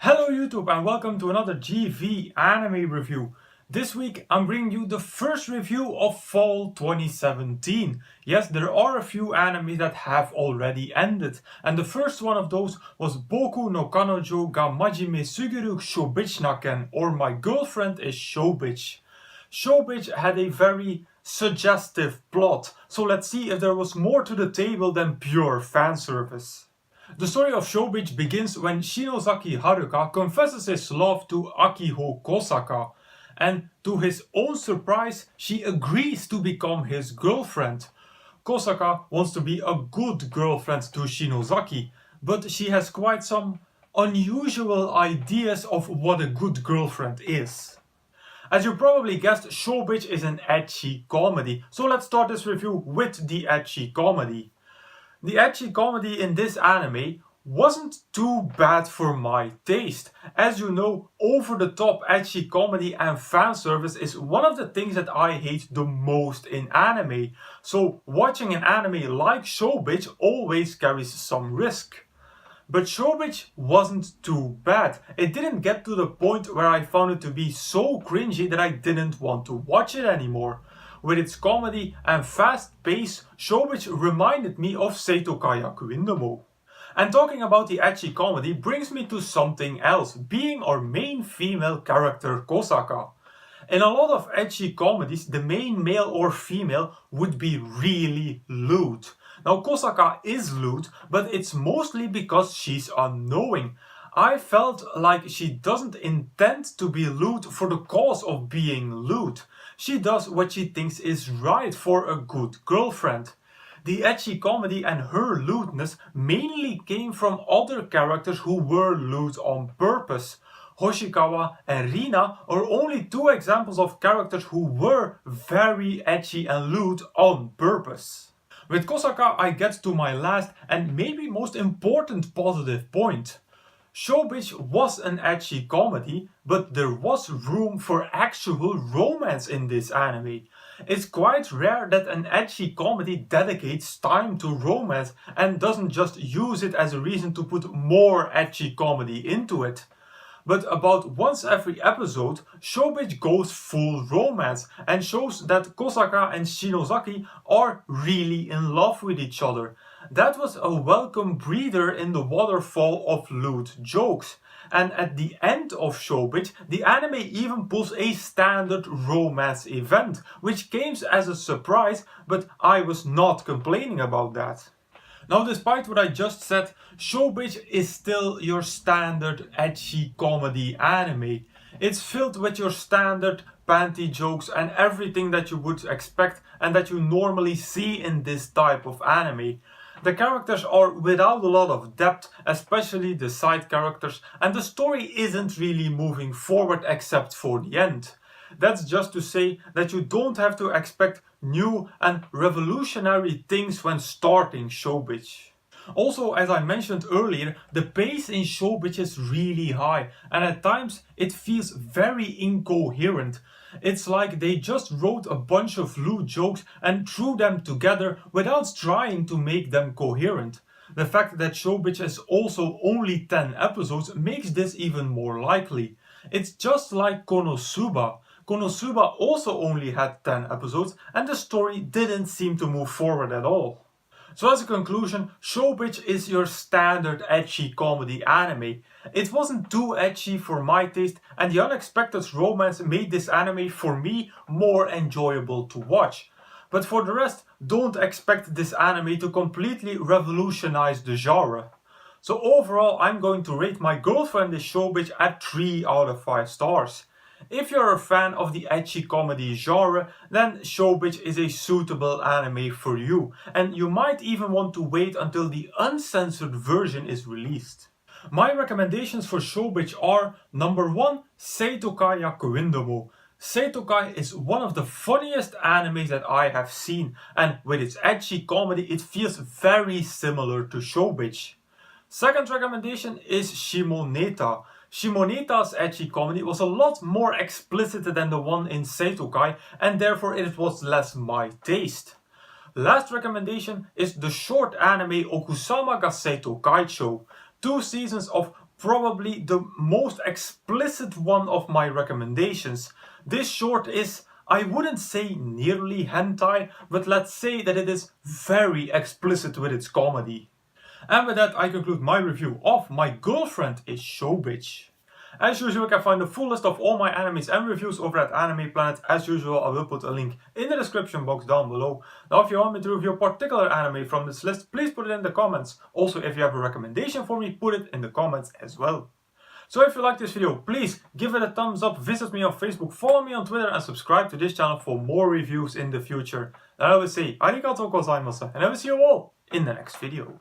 Hello YouTube and welcome to another GV anime review. This week I'm bringing you the first review of fall 2017. Yes, there are a few animes that have already ended, and the first one of those was Boku no Kanojo ga Majimesugiru Sho-bitch, or My Girlfriend is Shobitch. Shobitch had a very suggestive plot, so let's see if there was more to the table than pure fan service. The story of Shobitch begins when Shinozaki Haruka confesses his love to Akiho Kosaka, and to his own surprise, she agrees to become his girlfriend. Kosaka wants to be a good girlfriend to Shinozaki, but she has quite some unusual ideas of what a good girlfriend is. As you probably guessed, Shobitch is an ecchi comedy, so let's start this review with the ecchi comedy. The ecchi comedy in this anime wasn't too bad for my taste. As you know, over-the-top ecchi comedy and fan service is one of the things that I hate the most in anime. So watching an anime like Shobitch always carries some risk. But Shobitch wasn't too bad. It didn't get to the point where I found it to be so cringy that I didn't want to watch it anymore. With its comedy and fast pace, Shobitch reminded me of Seitokai Yakuindomo. And talking about the ecchi comedy brings me to something else, being our main female character Kosaka. In a lot of ecchi comedies, the main male or female would be really lewd. Now Kosaka is lewd, but it's mostly because she's unknowing. I felt like she doesn't intend to be lewd for the cause of being lewd. She does what she thinks is right for a good girlfriend. The ecchi comedy and her lewdness mainly came from other characters who were lewd on purpose. Hoshikawa and Rina are only two examples of characters who were very ecchi and lewd on purpose. With Kosaka I get to my last and maybe most important positive point. Shobitch was an ecchi comedy, but there was room for actual romance in this anime. It's quite rare that an ecchi comedy dedicates time to romance and doesn't just use it as a reason to put more ecchi comedy into it. But about once every episode, Shobitch goes full romance and shows that Kosaka and Shinozaki are really in love with each other. That was a welcome breather in the waterfall of lewd jokes. And at the end of Shobitch, the anime even pulls a standard romance event, which came as a surprise, but I was not complaining about that. Now, despite what I just said, Shobitch is still your standard ecchi comedy anime. It's filled with your standard panty jokes and everything that you would expect and that you normally see in this type of anime. The characters are without a lot of depth, especially the side characters, and the story isn't really moving forward except for the end. That's just to say that you don't have to expect new and revolutionary things when starting Shobitch. Also, as I mentioned earlier, the pace in Shobitch is really high and at times it feels very incoherent. It's like they just wrote a bunch of lewd jokes and threw them together without trying to make them coherent. The fact that Shobitch is also only 10 episodes makes this even more likely. It's just like Konosuba. Konosuba also only had 10 episodes and the story didn't seem to move forward at all. So as a conclusion, Shobitch is your standard ecchi comedy anime. It wasn't too ecchi for my taste and the unexpected romance made this anime for me more enjoyable to watch. But for the rest, don't expect this anime to completely revolutionize the genre. So overall, I'm going to rate My Girlfriend is Shobitch at 3 out of 5 stars. If you're a fan of the ecchi comedy genre, then Shobitch is a suitable anime for you, and you might even want to wait until the uncensored version is released. My recommendations for Shobitch are: number 1, Seitokai Yakuindomo. Seitokai is one of the funniest animes that I have seen, and with its ecchi comedy it feels very similar to Shobitch. Second recommendation is Shimoneta. Shimoneta's ecchi comedy was a lot more explicit than the one in Seitokai and therefore it was less my taste. Last recommendation is the short anime Okusama ga Seitokai. 2 seasons of probably the most explicit one of my recommendations. This short is, I wouldn't say nearly hentai, but let's say that it is very explicit with its comedy. And with that, I conclude my review of My Girlfriend is Shobitch. As usual, you can find the full list of all my animes and reviews over at Anime Planet. As usual, I will put a link in the description box down below. Now, if you want me to review a particular anime from this list, please put it in the comments. Also, if you have a recommendation for me, put it in the comments as well. So if you like this video, please give it a thumbs up, visit me on Facebook, follow me on Twitter and subscribe to this channel for more reviews in the future. And I will say, arigatou gozaimasu, and I will see you all in the next video.